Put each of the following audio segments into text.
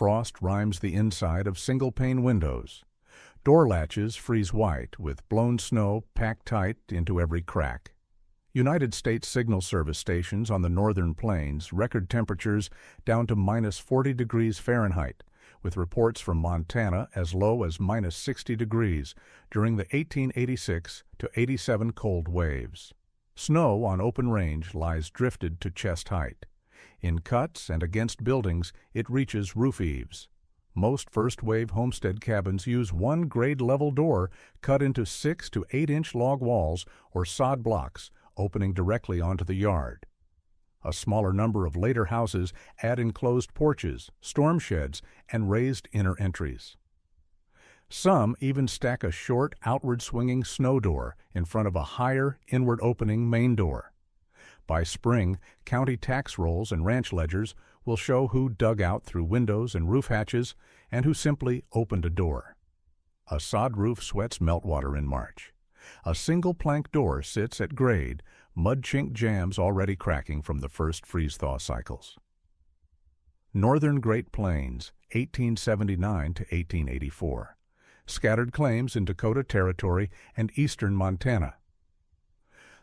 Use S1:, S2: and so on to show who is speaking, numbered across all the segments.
S1: Frost rimes the inside of single-pane windows. Door latches freeze white, with blown snow packed tight into every crack. United States Signal Service stations on the northern plains record temperatures down to -40 degrees Fahrenheit, with reports from Montana as low as -60 degrees during the 1886 to 87 cold waves. Snow on open range lies drifted to chest height. In cuts and against buildings, it reaches roof eaves. Most first-wave homestead cabins use one grade-level door cut into 6 to 8-inch log walls or sod blocks, opening directly onto the yard. A smaller number of later houses add enclosed porches, storm sheds, and raised inner entries. Some even stack a short, outward-swinging snow door in front of a higher, inward-opening main door. By spring, county tax rolls and ranch ledgers will show who dug out through windows and roof hatches and who simply opened a door. A sod roof sweats meltwater in March. A single plank door sits at grade, mud chink jams already cracking from the first freeze-thaw cycles. Northern Great Plains, 1879 to 1884. Scattered claims in Dakota Territory and eastern Montana.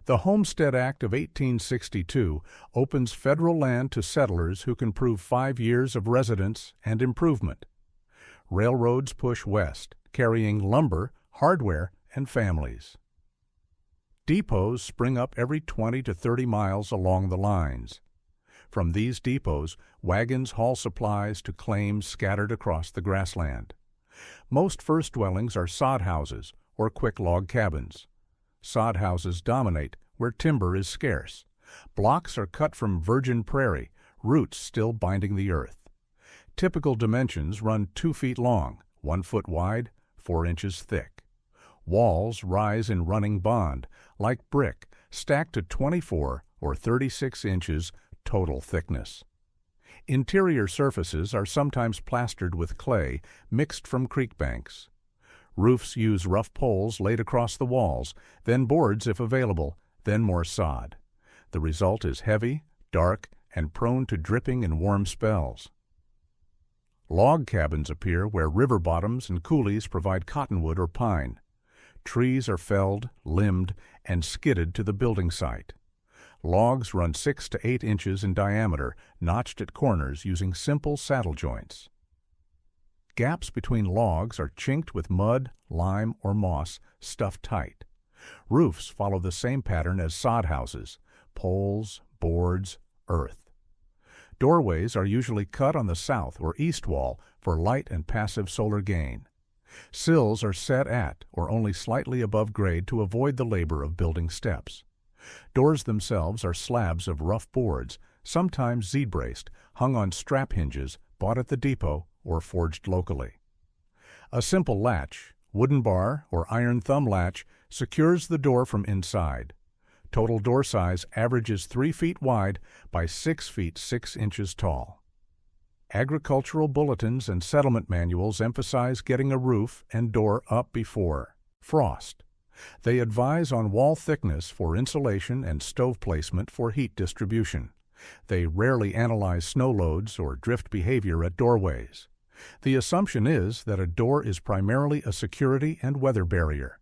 S1: The Homestead Act of 1862 opens federal land to settlers who can prove 5 years of residence and improvement. Railroads push west, carrying lumber, hardware, and families. Depots spring up every 20 to 30 miles along the lines. From these depots, wagons haul supplies to claims scattered across the grassland. Most first dwellings are sod houses or quick log cabins. Sod houses dominate where timber is scarce. Blocks are cut from virgin prairie, roots still binding the earth. Typical dimensions run 2 feet long, 1 foot wide, 4 inches thick. Walls rise in running bond, like brick, stacked to 24 or 36 inches total thickness. Interior surfaces are sometimes plastered with clay mixed from creek banks. Roofs use rough poles laid across the walls, then boards if available, then more sod. The result is heavy, dark, and prone to dripping in warm spells. Log cabins appear where river bottoms and coulees provide cottonwood or pine. Trees are felled, limbed, and skidded to the building site. Logs run 6 to 8 inches in diameter, notched at corners using simple saddle joints. Gaps between logs are chinked with mud, lime, or moss stuffed tight. Roofs follow the same pattern as sod houses: poles, boards, earth. Doorways are usually cut on the south or east wall for light and passive solar gain. Sills are set at or only slightly above grade to avoid the labor of building steps. Doors themselves are slabs of rough boards, sometimes Z-braced, hung on strap hinges bought at the depot or forged locally. A simple latch, wooden bar or iron thumb latch, secures the door from inside. Total door size averages 3 feet wide by 6 feet 6 inches tall. Agricultural bulletins and settlement manuals emphasize getting a roof and door up before frost. They advise on wall thickness for insulation and stove placement for heat distribution. They rarely analyze snow loads or drift behavior at doorways. The assumption is that a door is primarily a security and weather barrier.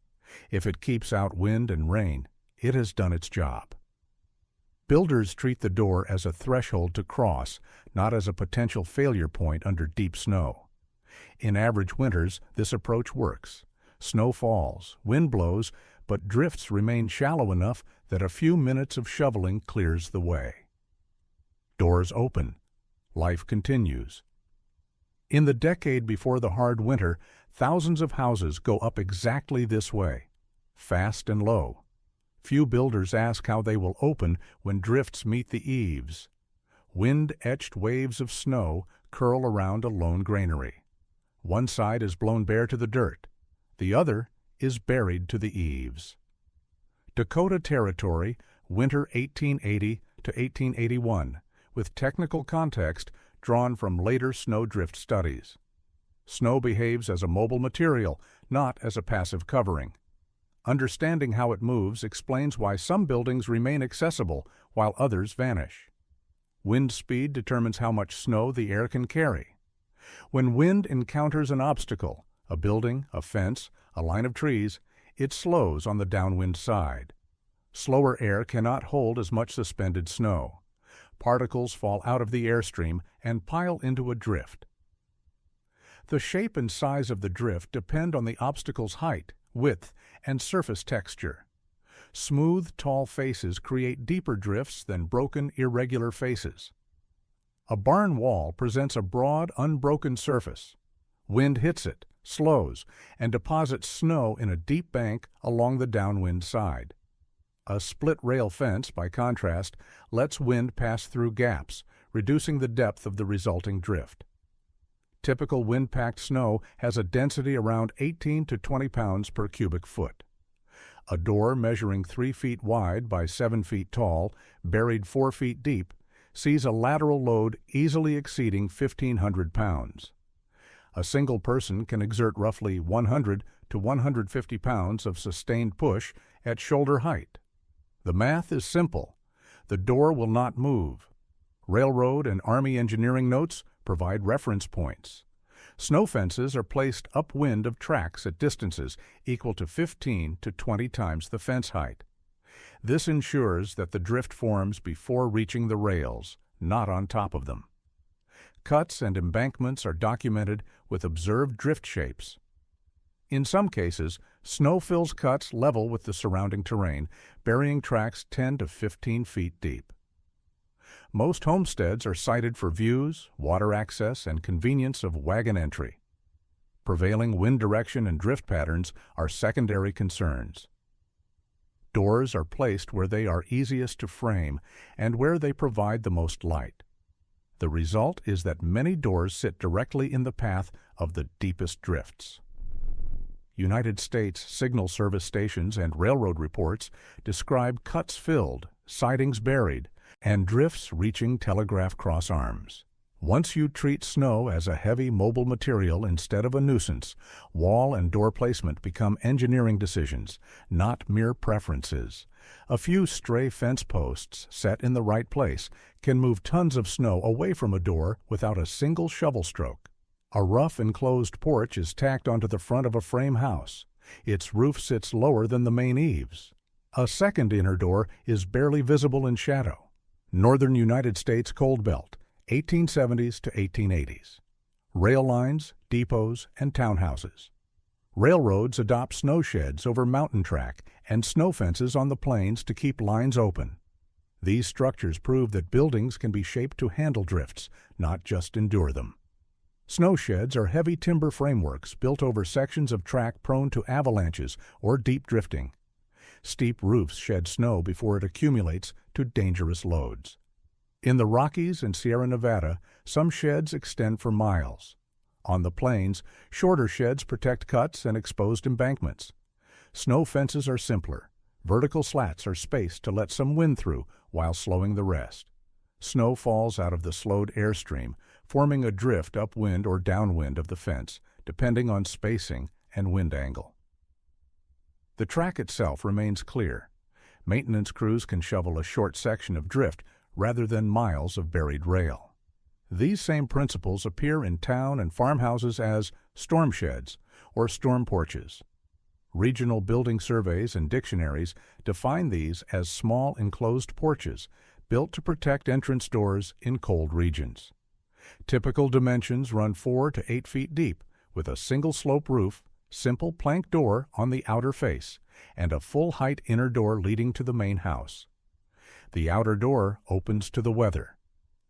S1: If it keeps out wind and rain, it has done its job. Builders treat the door as a threshold to cross, not as a potential failure point under deep snow. In average winters, this approach works. Snow falls, wind blows, but drifts remain shallow enough that a few minutes of shoveling clears the way. Doors open. Life continues. In the decade before the hard winter, thousands of houses go up exactly this way, fast and low. Few builders ask how they will open when drifts meet the eaves. Wind-etched waves of snow curl around a lone granary. One side is blown bare to the dirt. The other is buried to the eaves. Dakota Territory, winter 1880 to 1881, with technical context drawn from later snowdrift studies. Snow behaves as a mobile material, not as a passive covering. Understanding how it moves explains why some buildings remain accessible while others vanish. Wind speed determines how much snow the air can carry. When wind encounters an obstacle, a building, a fence, a line of trees, it slows on the downwind side. Slower air cannot hold as much suspended snow. Particles fall out of the airstream and pile into a drift. The shape and size of the drift depend on the obstacle's height, width, and surface texture. Smooth, tall faces create deeper drifts than broken, irregular faces. A barn wall presents a broad, unbroken surface. Wind hits it, slows, and deposits snow in a deep bank along the downwind side. A split-rail fence, by contrast, lets wind pass through gaps, reducing the depth of the resulting drift. Typical wind-packed snow has a density around 18 to 20 pounds per cubic foot. A door measuring 3 feet wide by 7 feet tall, buried 4 feet deep, sees a lateral load easily exceeding 1,500 pounds. A single person can exert roughly 100 to 150 pounds of sustained push at shoulder height. The math is simple. The door will not move. Railroad and Army engineering notes provide reference points. Snow fences are placed upwind of tracks at distances equal to 15 to 20 times the fence height. This ensures that the drift forms before reaching the rails, not on top of them. Cuts and embankments are documented with observed drift shapes. In some cases, snow fills cuts level with the surrounding terrain, burying tracks 10 to 15 feet deep. Most homesteads are sited for views, water access, and convenience of wagon entry. Prevailing wind direction and drift patterns are secondary concerns. Doors are placed where they are easiest to frame and where they provide the most light. The result is that many doors sit directly in the path of the deepest drifts. United States Signal Service stations and railroad reports describe cuts filled, sidings buried, and drifts reaching telegraph crossarms. Once you treat snow as a heavy mobile material instead of a nuisance, wall and door placement become engineering decisions, not mere preferences. A few stray fence posts set in the right place can move tons of snow away from a door without a single shovel stroke. A rough enclosed porch is tacked onto the front of a frame house. Its roof sits lower than the main eaves. A second inner door is barely visible in shadow. Northern United States Cold Belt, 1870s to 1880s. Rail lines, depots, and townhouses. Railroads adopt snow sheds over mountain track and snow fences on the plains to keep lines open. These structures prove that buildings can be shaped to handle drifts, not just endure them. Snow sheds are heavy timber frameworks built over sections of track prone to avalanches or deep drifting. Steep roofs shed snow before it accumulates to dangerous loads. In the Rockies and Sierra Nevada, some sheds extend for miles. On the plains, shorter sheds protect cuts and exposed embankments. Snow fences are simpler. Vertical slats are spaced to let some wind through while slowing the rest. Snow falls out of the slowed airstream, forming a drift upwind or downwind of the fence, depending on spacing and wind angle. The track itself remains clear. Maintenance crews can shovel a short section of drift rather than miles of buried rail. These same principles appear in town and farmhouses as storm sheds or storm porches. Regional building surveys and dictionaries define these as small enclosed porches built to protect entrance doors in cold regions. Typical dimensions run 4 to 8 feet deep with a single slope roof, simple plank door on the outer face, and a full-height inner door leading to the main house. The outer door opens to the weather.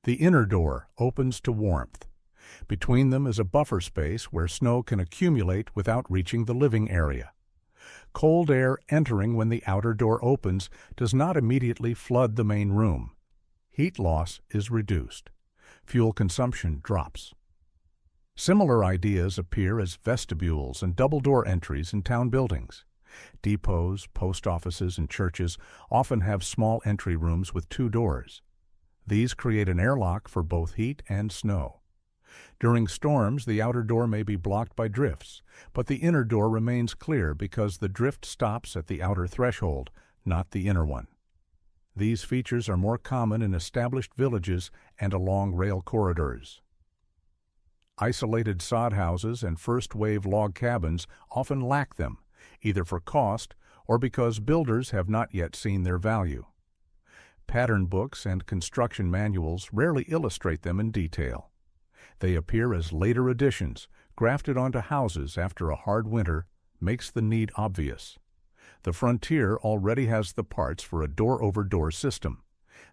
S1: The inner door opens to warmth. Between them is a buffer space where snow can accumulate without reaching the living area. Cold air entering when the outer door opens does not immediately flood the main room. Heat loss is reduced. Fuel consumption drops. Similar ideas appear as vestibules and double-door entries in town buildings. Depots, post offices, and churches often have small entry rooms with 2 doors. These create an airlock for both heat and snow. During storms, the outer door may be blocked by drifts, but the inner door remains clear because the drift stops at the outer threshold, not the inner one. These features are more common in established villages and along rail corridors. Isolated sod houses and first-wave log cabins often lack them, either for cost or because builders have not yet seen their value. Pattern books and construction manuals rarely illustrate them in detail. They appear as later additions, grafted onto houses after a hard winter, makes the need obvious. The frontier already has the parts for a door-over-door system.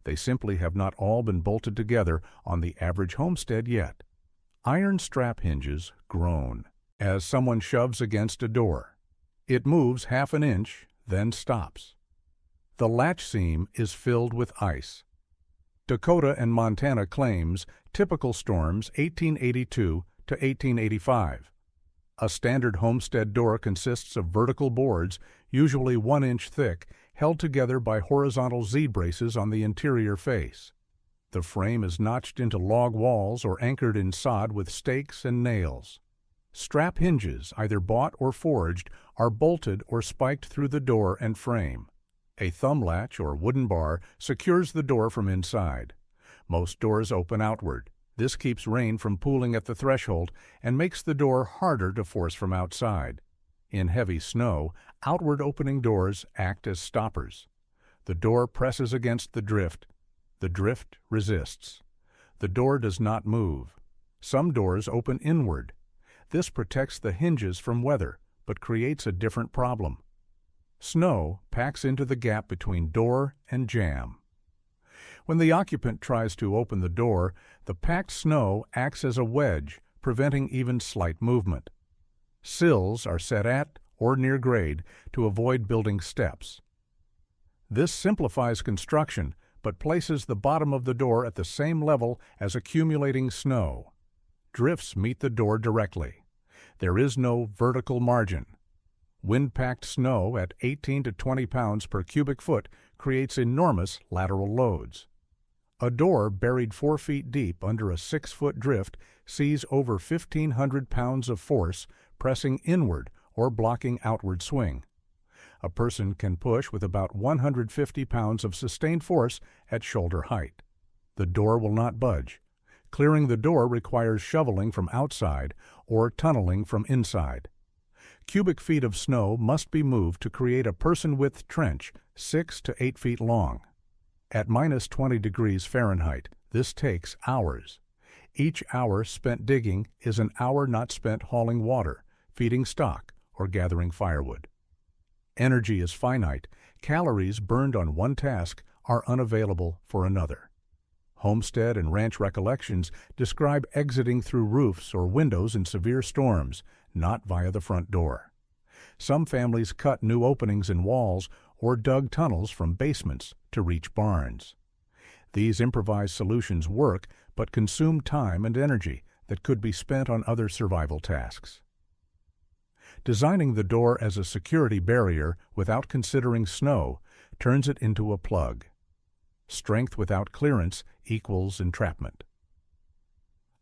S1: They simply have not all been bolted together on the average homestead yet. Iron strap hinges groan as someone shoves against a door. It moves half an inch, then stops. The latch seam is filled with ice. Dakota and Montana claims typical storms 1882 to 1885. A standard homestead door consists of vertical boards, usually 1 inch thick, held together by horizontal Z-braces on the interior face. The frame is notched into log walls or anchored in sod with stakes and nails. Strap hinges, either bought or forged, are bolted or spiked through the door and frame. A thumb latch or wooden bar secures the door from inside. Most doors open outward. This keeps rain from pooling at the threshold and makes the door harder to force from outside. In heavy snow, outward opening doors act as stoppers. The door presses against the drift. The drift resists. The door does not move. Some doors open inward. This protects the hinges from weather, but creates a different problem. Snow packs into the gap between door and jamb. When the occupant tries to open the door, the packed snow acts as a wedge, preventing even slight movement. Sills are set at or near grade to avoid building steps. This simplifies construction, but places the bottom of the door at the same level as accumulating snow. Drifts meet the door directly. There is no vertical margin. Wind-packed snow at 18 to 20 pounds per cubic foot creates enormous lateral loads. A door buried 4 feet deep under a 6-foot drift sees over 1,500 pounds of force pressing inward or blocking outward swing. A person can push with about 150 pounds of sustained force at shoulder height. The door will not budge. Clearing the door requires shoveling from outside or tunneling from inside. Cubic feet of snow must be moved to create a person-width trench 6 to 8 feet long. At minus 20 degrees Fahrenheit, this takes hours. Each hour spent digging is an hour not spent hauling water, feeding stock, or gathering firewood. Energy is finite. Calories burned on one task are unavailable for another. Homestead and ranch recollections describe exiting through roofs or windows in severe storms, not via the front door. Some families cut new openings in walls or dug tunnels from basements to reach barns. These improvised solutions work, but consume time and energy that could be spent on other survival tasks. Designing the door as a security barrier without considering snow turns it into a plug. Strength without clearance equals entrapment.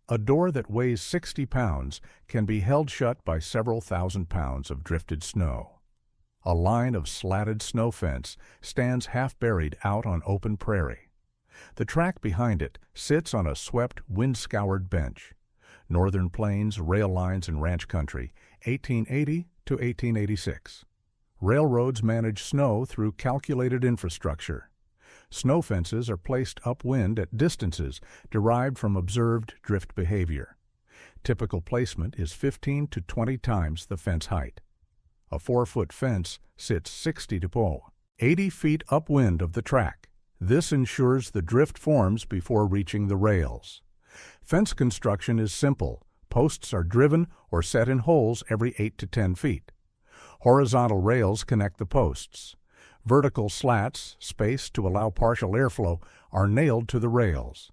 S1: A door that weighs 60 pounds can be held shut by several thousand pounds of drifted snow. A line of slatted snow fence stands half-buried out on open prairie. The track behind it sits on a swept, wind-scoured bench. Northern Plains Rail Lines and Ranch Country, 1880 to 1886. Railroads manage snow through calculated infrastructure. Snow fences are placed upwind at distances derived from observed drift behavior. Typical placement is 15 to 20 times the fence height. A 4-foot fence sits 60 to 80 feet upwind of the track. This ensures the drift forms before reaching the rails. Fence construction is simple. Posts are driven or set in holes every 8 to 10 feet. Horizontal rails connect the posts. Vertical slats, spaced to allow partial airflow, are nailed to the rails.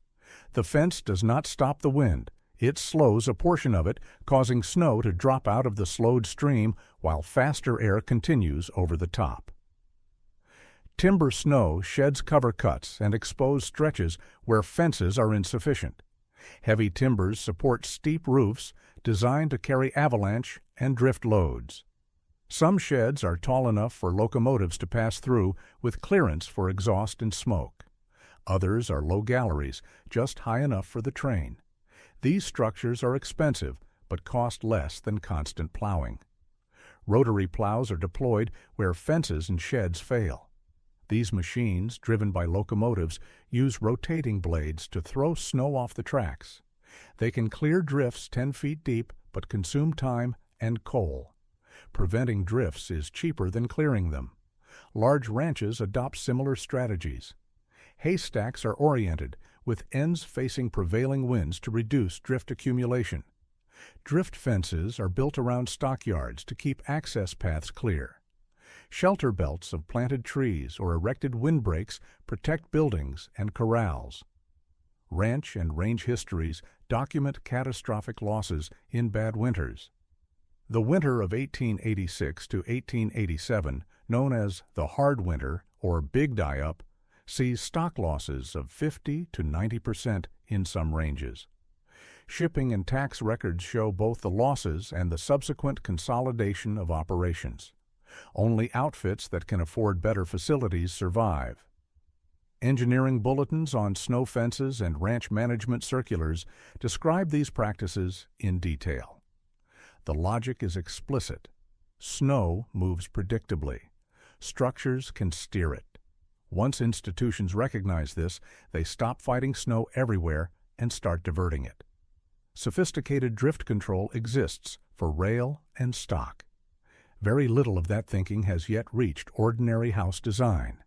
S1: The fence does not stop the wind. It slows a portion of it, causing snow to drop out of the slowed stream while faster air continues over the top. Timber snow sheds cover cuts and exposed stretches where fences are insufficient. Heavy timbers support steep roofs designed to carry avalanche and drift loads. Some sheds are tall enough for locomotives to pass through with clearance for exhaust and smoke. Others are low galleries, just high enough for the train. These structures are expensive but cost less than constant plowing. Rotary plows are deployed where fences and sheds fail. These machines, driven by locomotives, use rotating blades to throw snow off the tracks. They can clear drifts 10 feet deep but consume time and coal. Preventing drifts is cheaper than clearing them. Large ranches adopt similar strategies. Haystacks are oriented, with ends facing prevailing winds to reduce drift accumulation. Drift fences are built around stockyards to keep access paths clear. Shelter belts of planted trees or erected windbreaks protect buildings and corrals. Ranch and range histories document catastrophic losses in bad winters. The winter of 1886 to 1887, known as the hard winter or big die-up, sees stock losses of 50 to 90% in some ranges. Shipping and tax records show both the losses and the subsequent consolidation of operations. Only outfits that can afford better facilities survive. Engineering bulletins on snow fences and ranch management circulars describe these practices in detail. The logic is explicit. Snow moves predictably. Structures can steer it. Once institutions recognize this, they stop fighting snow everywhere and start diverting it. Sophisticated drift control exists for rail and stock. Very little of that thinking has yet reached ordinary house design.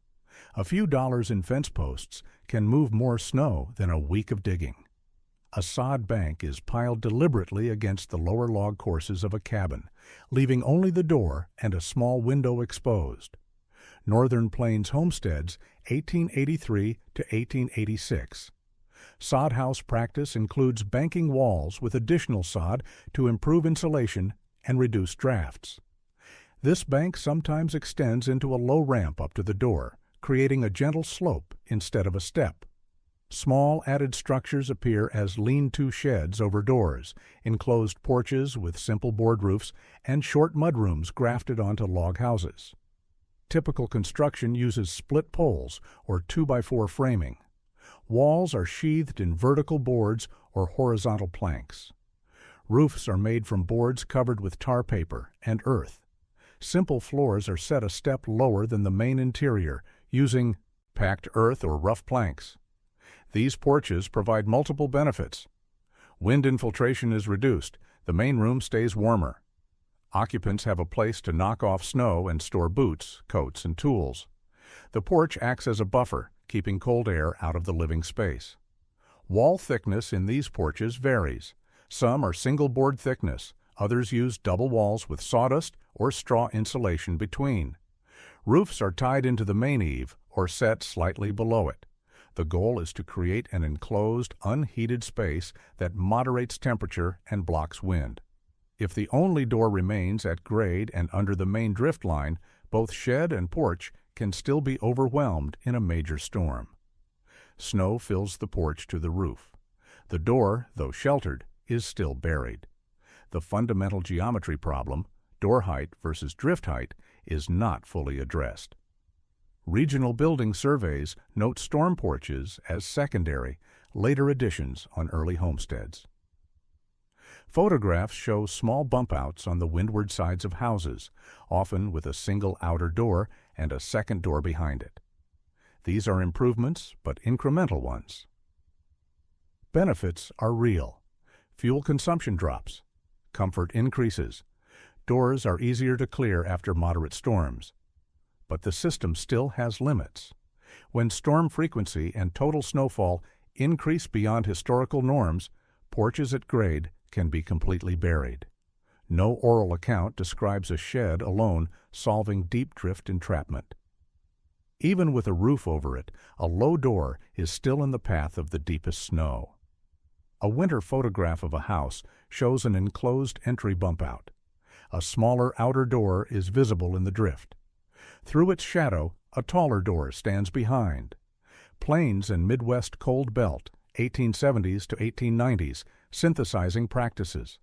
S1: A few dollars in fence posts can move more snow than a week of digging. A sod bank is piled deliberately against the lower log courses of a cabin, leaving only the door and a small window exposed. Northern Plains Homesteads, 1883 to 1886. Sod house practice includes banking walls with additional sod to improve insulation and reduce drafts. This bank sometimes extends into a low ramp up to the door, creating a gentle slope instead of a step. Small added structures appear as lean-to sheds over doors, enclosed porches with simple board roofs, and short mudrooms grafted onto log houses. Typical construction uses split poles or 2x4 framing. Walls are sheathed in vertical boards or horizontal planks. Roofs are made from boards covered with tar paper and earth. Simple floors are set a step lower than the main interior, using packed earth or rough planks. These porches provide multiple benefits. Wind infiltration is reduced. The main room stays warmer. Occupants have a place to knock off snow and store boots, coats, and tools. The porch acts as a buffer, keeping cold air out of the living space. Wall thickness in these porches varies. Some are single board thickness, others use double walls with sawdust or straw insulation between. Roofs are tied into the main eave or set slightly below it. The goal is to create an enclosed, unheated space that moderates temperature and blocks wind. If the only door remains at grade and under the main drift line, both shed and porch can still be overwhelmed in a major storm. Snow fills the porch to the roof. The door, though sheltered, is still buried. The fundamental geometry problem, door height versus drift height, is not fully addressed. Regional building surveys note storm porches as secondary, later additions on early homesteads. Photographs show small bump outs on the windward sides of houses, often with a single outer door and a second door behind it. These are improvements, but incremental ones. Benefits are real. Fuel consumption drops. Comfort increases. Doors are easier to clear after moderate storms. But the system still has limits. When storm frequency and total snowfall increase beyond historical norms, porches at grade can be completely buried. No oral account describes a shed alone solving deep drift entrapment. Even with a roof over it, a low door is still in the path of the deepest snow. A winter photograph of a house shows an enclosed entry bump out. A smaller outer door is visible in the drift. Through its shadow, a taller door stands behind. Plains and Midwest Cold Belt, 1870s to 1890s, synthesizing practices.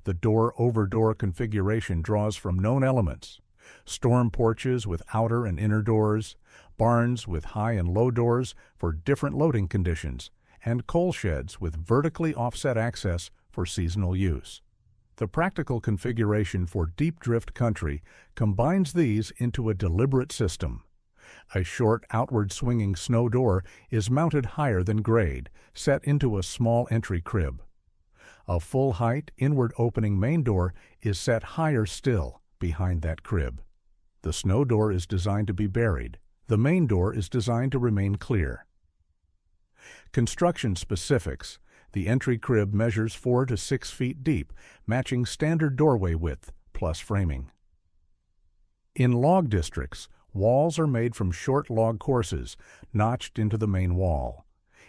S1: The door-over-door configuration draws from known elements: storm porches with outer and inner doors, barns with high and low doors for different loading conditions, and coal sheds with vertically offset access for seasonal use. The practical configuration for deep drift country combines these into a deliberate system. A short outward swinging snow door is mounted higher than grade, set into a small entry crib. A full-height, inward-opening main door is set higher still behind that crib. The snow door is designed to be buried. The main door is designed to remain clear. Construction specifics. The entry crib measures 4 to 6 feet deep, matching standard doorway width, plus framing. In log districts, walls are made from short log courses, notched into the main wall.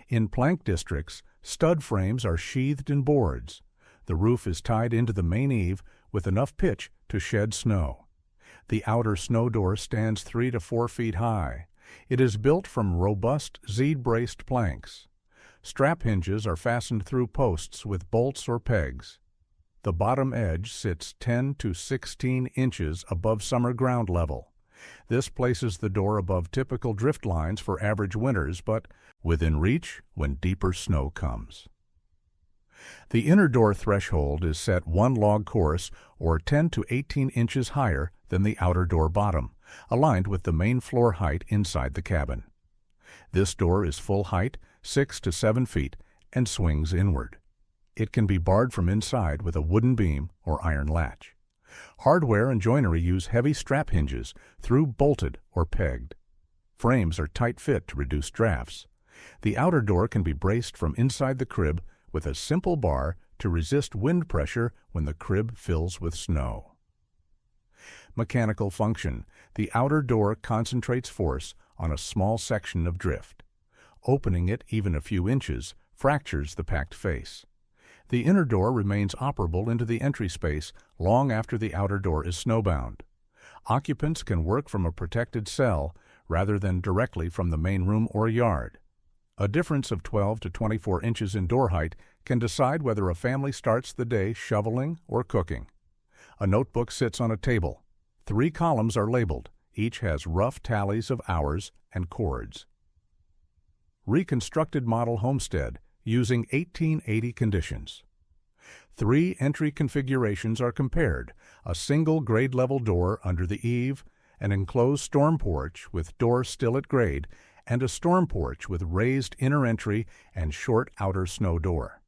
S1: In plank districts, stud frames are sheathed in boards. The roof is tied into the main eave with enough pitch to shed snow. The outer snow door stands 3 to 4 feet high. It is built from robust Z-braced planks. Strap hinges are fastened through posts with bolts or pegs. The bottom edge sits 10 to 16 inches above summer ground level. This places the door above typical drift lines for average winters, but within reach when deeper snow comes. The inner door threshold is set 1 log course or 10 to 18 inches higher than the outer door bottom, aligned with the main floor height inside the cabin. This door is full height, 6 to 7 feet, and swings inward. It can be barred from inside with a wooden beam or iron latch. Hardware and joinery use heavy strap hinges, through bolted or pegged. Frames are tight fit to reduce drafts. The outer door can be braced from inside the crib with a simple bar to resist wind pressure when the crib fills with snow. Mechanical function. The outer door concentrates force on a small section of drift. Opening it even a few inches fractures the packed face. The inner door remains operable into the entry space long after the outer door is snowbound. Occupants can work from a protected cell rather than directly from the main room or yard. A difference of 12 to 24 inches in door height can decide whether a family starts the day shoveling or cooking. A notebook sits on a table. 3 columns are labeled. Each has rough tallies of hours and cords. Reconstructed model homestead using 1880 conditions. 3 entry configurations are compared: a single grade-level door under the eave, an enclosed storm porch with door still at grade, and a storm porch with raised inner entry and short outer snow door.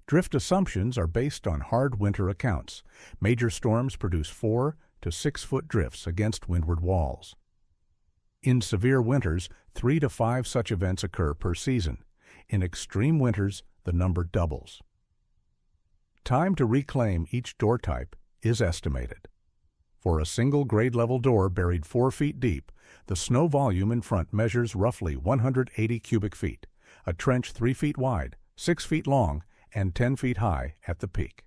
S1: Drift assumptions are based on hard winter accounts. Major storms produce 4 to 6 foot drifts against windward walls. In severe winters, 3 to 5 such events occur per season. In extreme winters, the number doubles. Time to reclaim each door type is estimated. For a single grade-level door buried 4 feet deep, the snow volume in front measures roughly 180 cubic feet, a trench 3 feet wide, 6 feet long, and 10 feet high at the peak.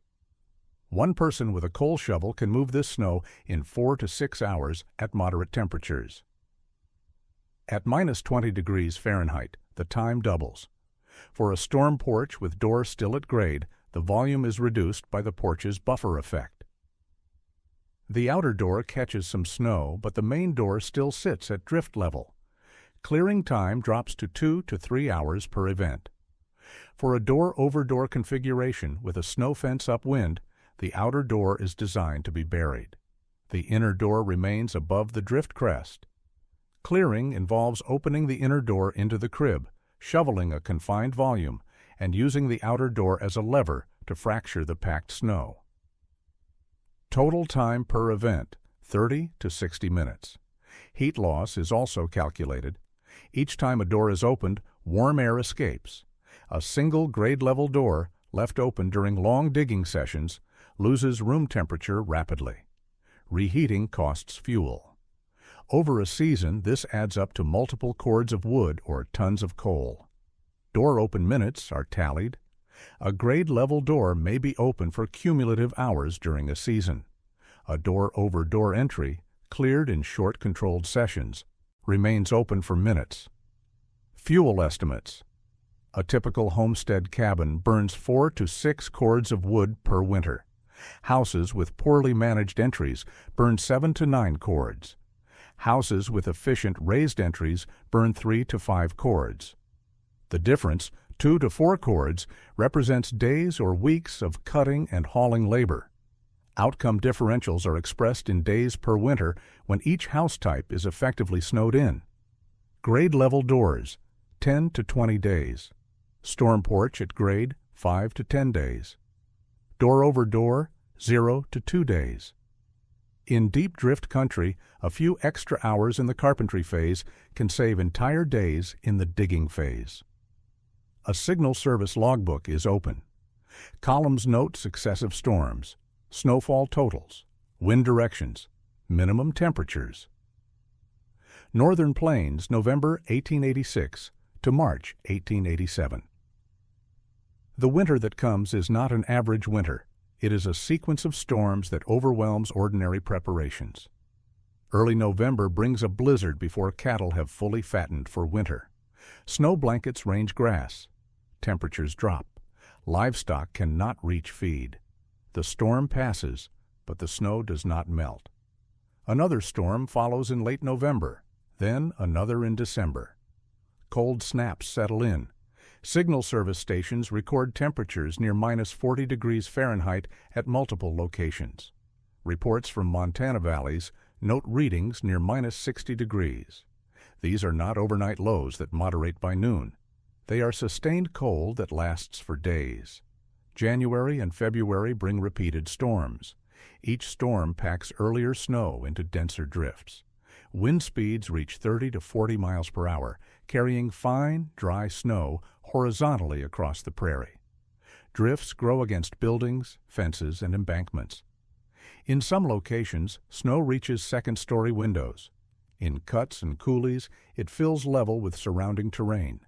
S1: One person with a coal shovel can move this snow in 4 to 6 hours at moderate temperatures. At -20 degrees Fahrenheit, the time doubles. For a storm porch with door still at grade, the volume is reduced by the porch's buffer effect. The outer door catches some snow, but the main door still sits at drift level. Clearing time drops to 2 to 3 hours per event. For a door-over-door configuration with a snow fence upwind, the outer door is designed to be buried. The inner door remains above the drift crest. Clearing involves opening the inner door into the crib, shoveling a confined volume, and using the outer door as a lever to fracture the packed snow. Total time per event, 30 to 60 minutes. Heat loss is also calculated. Each time a door is opened, warm air escapes. A single grade-level door, left open during long digging sessions, loses room temperature rapidly. Reheating costs fuel. Over a season, this adds up to multiple cords of wood or tons of coal. Door open minutes are tallied. A grade-level door may be open for cumulative hours during a season. A door-over-door entry, cleared in short controlled sessions, remains open for minutes. Fuel estimates. A typical homestead cabin burns 4 to 6 cords of wood per winter. Houses with poorly managed entries burn 7 to 9 cords. Houses with efficient raised entries burn 3 to 5 cords. The difference, 2 to 4 cords represents days or weeks of cutting and hauling labor. Outcome differentials are expressed in days per winter when each house type is effectively snowed in. Grade level doors, 10 to 20 days. Storm porch at grade, 5 to 10 days. Door over door, 0 to 2 days. In deep drift country, a few extra hours in the carpentry phase can save entire days in the digging phase. A signal service logbook is open. Columns note successive storms, snowfall totals, wind directions, minimum temperatures. Northern Plains, November 1886 to March 1887. The winter that comes is not an average winter. It is a sequence of storms that overwhelms ordinary preparations. Early November brings a blizzard before cattle have fully fattened for winter. Snow blankets range grass. Temperatures drop. Livestock cannot reach feed. The storm passes, but the snow does not melt. Another storm follows in late November, then another in December. Cold snaps settle in. Signal service stations record temperatures near -40 degrees Fahrenheit at multiple locations. Reports from Montana valleys note readings near -60 degrees. These are not overnight lows that moderate by noon. They are sustained cold that lasts for days. January and February bring repeated storms. Each storm packs earlier snow into denser drifts. Wind speeds reach 30 to 40 miles per hour, carrying fine, dry snow horizontally across the prairie. Drifts grow against buildings, fences, and embankments. In some locations, snow reaches second-story windows. In cuts and coulees, it fills level with surrounding terrain.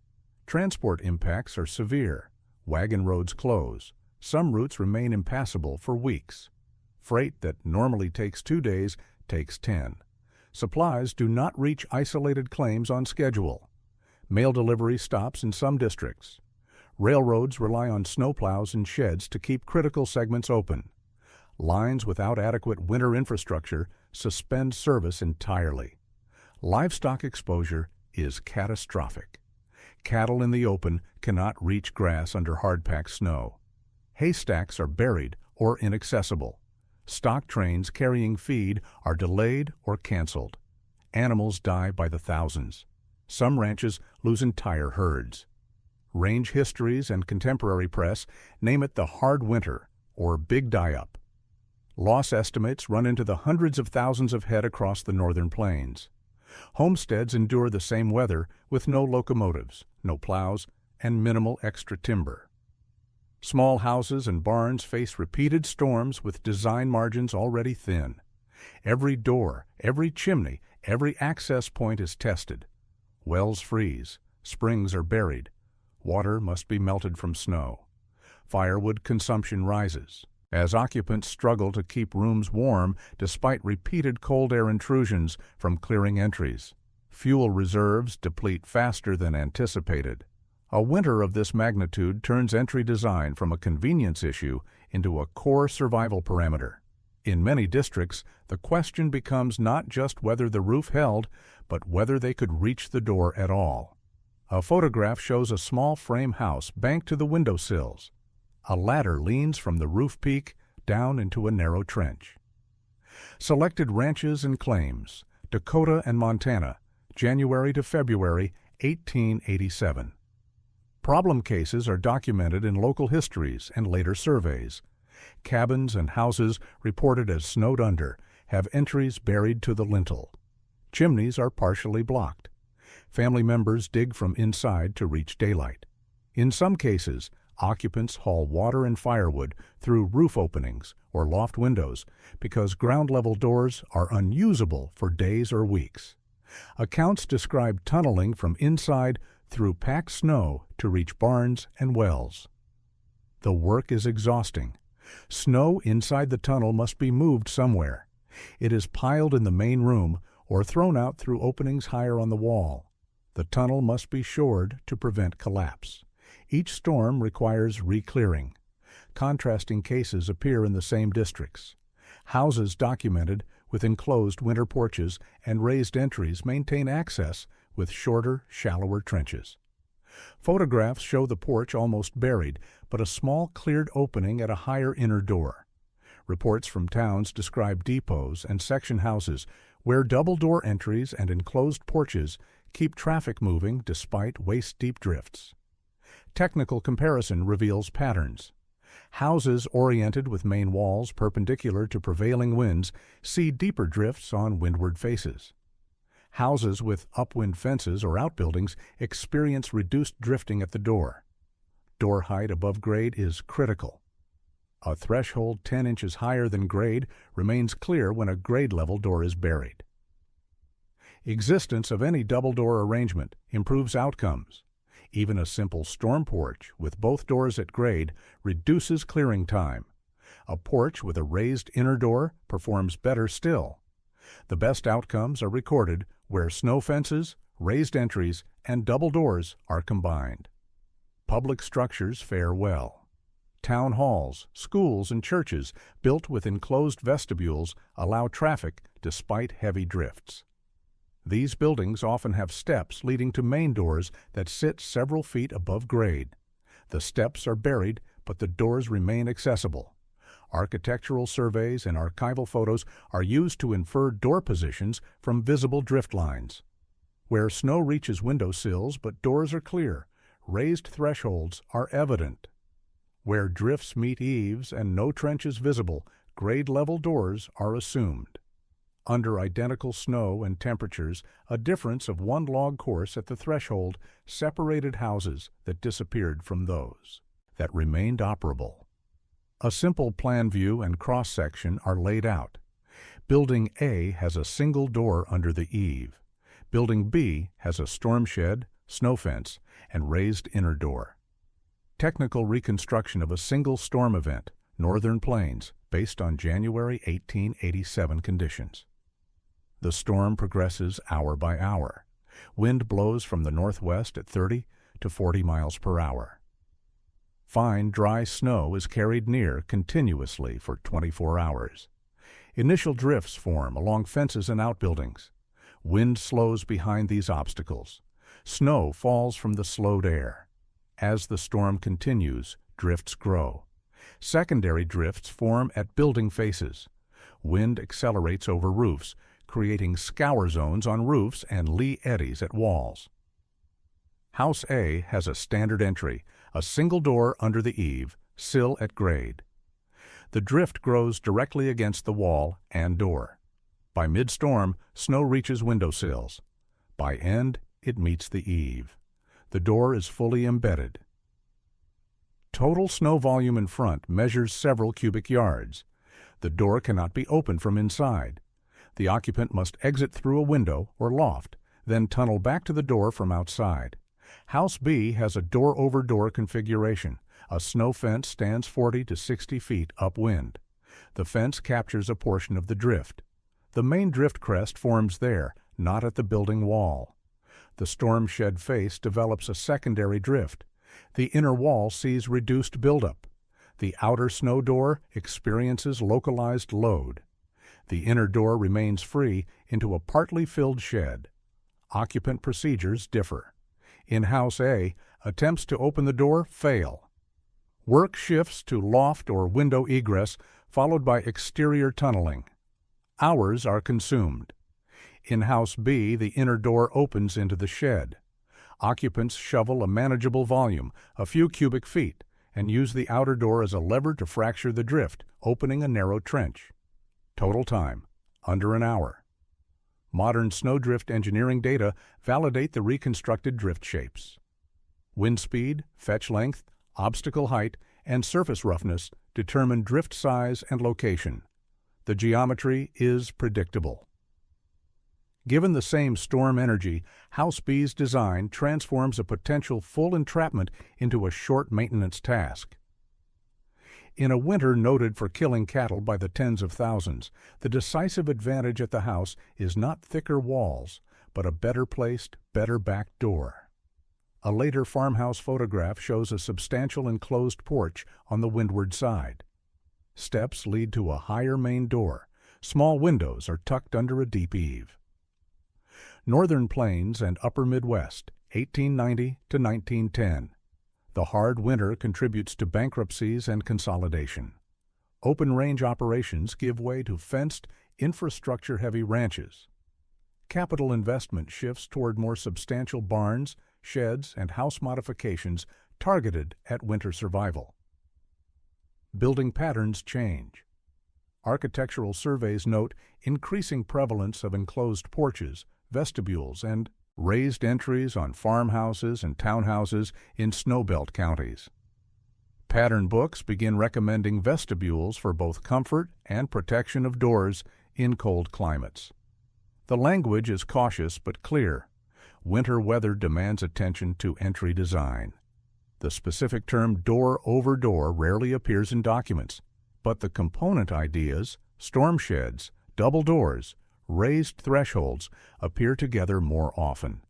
S1: Transport impacts are severe. Wagon roads close. Some routes remain impassable for weeks. Freight that normally takes 2 days takes 10. Supplies do not reach isolated claims on schedule. Mail delivery stops in some districts. Railroads rely on snowplows and sheds to keep critical segments open. Lines without adequate winter infrastructure suspend service entirely. Livestock exposure is catastrophic. Cattle in the open cannot reach grass under hard-packed snow. Haystacks are buried or inaccessible. Stock trains carrying feed are delayed or canceled. Animals die by the thousands. Some ranches lose entire herds. Range histories and contemporary press name it the hard winter or big die-up. Loss estimates run into the hundreds of thousands of head across the northern plains. Homesteads endure the same weather with no locomotives, no plows, and minimal extra timber. Small houses and barns face repeated storms with design margins already thin. Every door, every chimney, every access point is tested. Wells freeze, springs are buried, water must be melted from snow. Firewood consumption rises, as occupants struggle to keep rooms warm despite repeated cold air intrusions from clearing entries. Fuel reserves deplete faster than anticipated. A winter of this magnitude turns entry design from a convenience issue into a core survival parameter. In many districts, the question becomes not just whether the roof held, but whether they could reach the door at all. A photograph shows a small frame house banked to the window sills. A ladder leans from the roof peak down into a narrow trench. Selected ranches and claims, Dakota and Montana, January to February 1887. Problem cases are documented in local histories and later surveys. Cabins and houses reported as snowed under have entries buried to the lintel. Chimneys are partially blocked. Family members dig from inside to reach daylight. In some cases, occupants haul water and firewood through roof openings or loft windows because ground-level doors are unusable for days or weeks. Accounts describe tunneling from inside through packed snow to reach barns and wells. The work is exhausting. Snow inside the tunnel must be moved somewhere. It is piled in the main room or thrown out through openings higher on the wall. The tunnel must be shored to prevent collapse. Each storm requires re-clearing. Contrasting cases appear in the same districts. Houses documented with enclosed winter porches and raised entries maintain access with shorter, shallower trenches. Photographs show the porch almost buried, but a small cleared opening at a higher inner door. Reports from towns describe depots and section houses where double-door entries and enclosed porches keep traffic moving despite waist-deep drifts. Technical comparison reveals patterns. Houses oriented with main walls perpendicular to prevailing winds see deeper drifts on windward faces. Houses with upwind fences or outbuildings experience reduced drifting at the door. Door height above grade is critical. A threshold 10 inches higher than grade remains clear when a grade-level door is buried. Existence of any double-door arrangement improves outcomes. Even a simple storm porch with both doors at grade reduces clearing time. A porch with a raised inner door performs better still. The best outcomes are recorded where snow fences, raised entries, and double doors are combined. Public structures fare well. Town halls, schools, and churches built with enclosed vestibules allow traffic despite heavy drifts. These buildings often have steps leading to main doors that sit several feet above grade. The steps are buried, but the doors remain accessible. Architectural surveys and archival photos are used to infer door positions from visible drift lines. Where snow reaches window sills but doors are clear, raised thresholds are evident. Where drifts meet eaves and no trenches visible, grade-level doors are assumed. Under identical snow and temperatures, a difference of one log course at the threshold separated houses that disappeared from those that remained operable. A simple plan view and cross-section are laid out. Building A has a single door under the eave. Building B has a storm shed, snow fence, and raised inner door. Technical reconstruction of a single storm event, Northern Plains, based on January 1887 conditions. The storm progresses hour by hour. Wind blows from the northwest at 30 to 40 miles per hour. Fine, dry snow is carried near continuously for 24 hours. Initial drifts form along fences and outbuildings. Wind slows behind these obstacles. Snow falls from the slowed air. As the storm continues, drifts grow. Secondary drifts form at building faces. Wind accelerates over roofs, creating scour zones on roofs and lee eddies at walls. House A has a standard entry, a single door under the eave, sill at grade. The drift grows directly against the wall and door. By mid-storm, snow reaches window sills. By end, it meets the eave. The door is fully embedded. Total snow volume in front measures several cubic yards. The door cannot be opened from inside. The occupant must exit through a window or loft, then tunnel back to the door from outside. House B has a door-over-door configuration. A snow fence stands 40 to 60 feet upwind. The fence captures a portion of the drift. The main drift crest forms there, not at the building wall. The storm shed face develops a secondary drift. The inner wall sees reduced buildup. The outer snow door experiences localized load. The inner door remains free into a partly filled shed. Occupant procedures differ. In House A, attempts to open the door fail. Work shifts to loft or window egress, followed by exterior tunneling. Hours are consumed. In House B, the inner door opens into the shed. Occupants shovel a manageable volume, a few cubic feet, and use the outer door as a lever to fracture the drift, opening a narrow trench. Total time, under an hour. Modern snowdrift engineering data validate the reconstructed drift shapes. Wind speed, fetch length, obstacle height, and surface roughness determine drift size and location. The geometry is predictable. Given the same storm energy, House B's design transforms a potential full entrapment into a short maintenance task. In a winter noted for killing cattle by the tens of thousands, the decisive advantage at the house is not thicker walls, but a better placed, better backed door. A later farmhouse photograph shows a substantial enclosed porch on the windward side. Steps lead to a higher main door. Small windows are tucked under a deep eave. Northern Plains and Upper Midwest, 1890 to 1910. The hard winter contributes to bankruptcies and consolidation. Open-range operations give way to fenced, infrastructure-heavy ranches. Capital investment shifts toward more substantial barns, sheds, and house modifications targeted at winter survival. Building patterns change. Architectural surveys note increasing prevalence of enclosed porches, vestibules, and raised entries on farmhouses and townhouses in snowbelt counties. Pattern books begin recommending vestibules for both comfort and protection of doors in cold climates. The language is cautious but clear. Winter weather demands attention to entry design. The specific term door over door rarely appears in documents, but the component ideas, storm sheds, double doors, raised thresholds, appear together more often.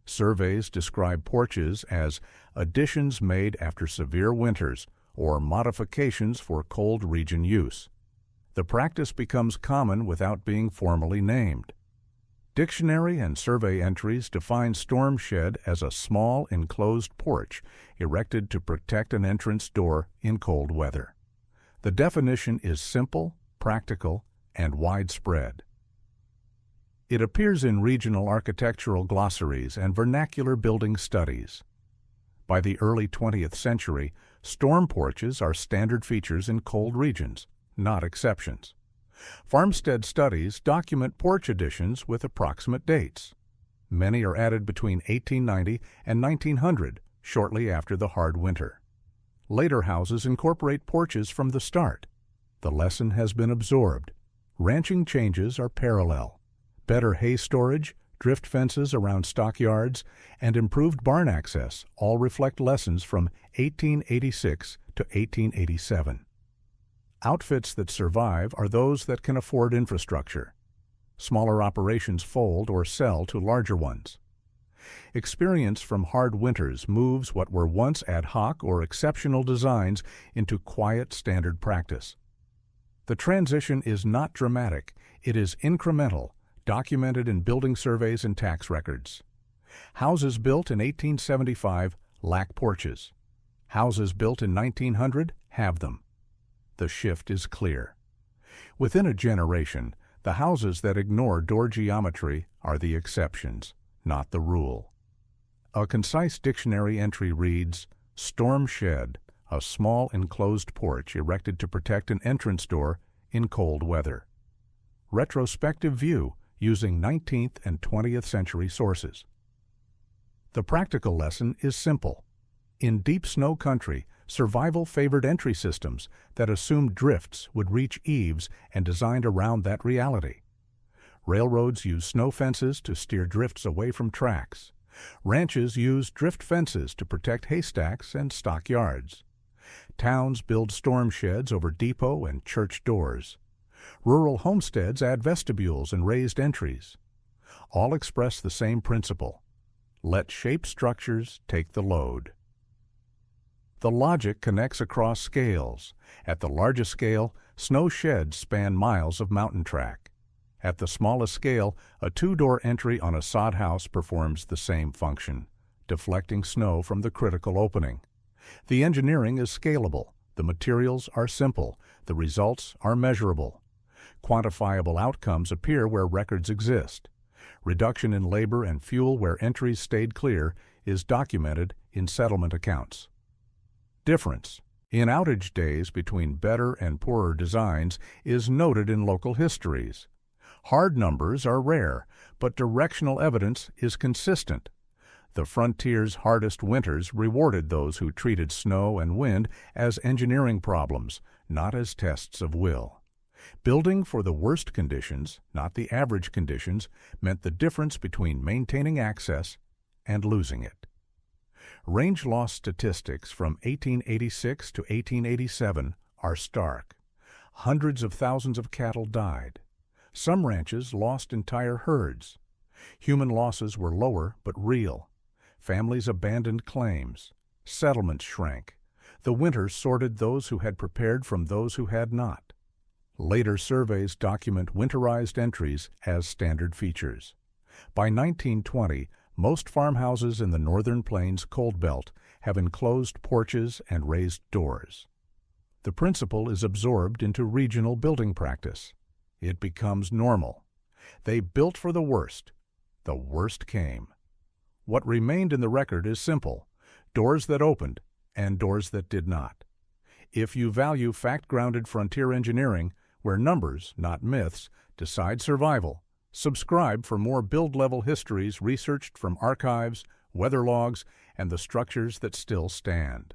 S1: Surveys describe porches as additions made after severe winters or modifications for cold region use. The practice becomes common without being formally named. Dictionary and survey entries define storm shed as a small enclosed porch erected to protect an entrance door in cold weather. The definition is simple, practical, and widespread. It appears in regional architectural glossaries and vernacular building studies. By the early 20th century, storm porches are standard features in cold regions, not exceptions. Farmstead studies document porch additions with approximate dates. Many are added between 1890 and 1900, shortly after the hard winter. Later houses incorporate porches from the start. The lesson has been absorbed. Ranching changes are parallel. Better hay storage, drift fences around stockyards, and improved barn access all reflect lessons from 1886 to 1887. Outfits that survive are those that can afford infrastructure. Smaller operations fold or sell to larger ones. Experience from hard winters moves what were once ad hoc or exceptional designs into quiet standard practice. The transition is not dramatic, it is incremental, documented in building surveys and tax records. Houses built in 1875 lack porches. Houses built in 1900 have them. The shift is clear. Within a generation, the houses that ignore door geometry are the exceptions, not the rule. A concise dictionary entry reads, "Storm shed, a small enclosed porch erected to protect an entrance door in cold weather." Retrospective view using 19th and 20th century sources. The practical lesson is simple. In deep snow country, survival favored entry systems that assumed drifts would reach eaves and designed around that reality. Railroads use snow fences to steer drifts away from tracks. Ranches use drift fences to protect haystacks and stockyards. Towns build storm sheds over depot and church doors. Rural homesteads add vestibules and raised entries. All express the same principle. Let shaped structures take the load. The logic connects across scales. At the largest scale, snow sheds span miles of mountain track. At the smallest scale, a two-door entry on a sod house performs the same function, deflecting snow from the critical opening. The engineering is scalable, the materials are simple, the results are measurable. Quantifiable outcomes appear where records exist. Reduction in labor and fuel where entries stayed clear is documented in settlement accounts. Difference in outage days between better and poorer designs is noted in local histories. Hard numbers are rare, but directional evidence is consistent. The frontier's hardest winters rewarded those who treated snow and wind as engineering problems, not as tests of will. Building for the worst conditions, not the average conditions, meant the difference between maintaining access and losing it. Range loss statistics from 1886 to 1887 are stark. Hundreds of thousands of cattle died. Some ranches lost entire herds. Human losses were lower but real. Families abandoned claims. Settlements shrank. The winter sorted those who had prepared from those who had not. Later surveys document winterized entries as standard features. By 1920, Most farmhouses in the northern plains cold belt have enclosed porches and raised doors. The principle is absorbed into regional building practice. It becomes normal. They built for the worst. The worst came. What remained in the record is simple: doors that opened and doors that did not. If you value fact-grounded frontier engineering, where numbers, not myths, decide survival, subscribe for more build-level histories researched from archives, weather logs, and the structures that still stand.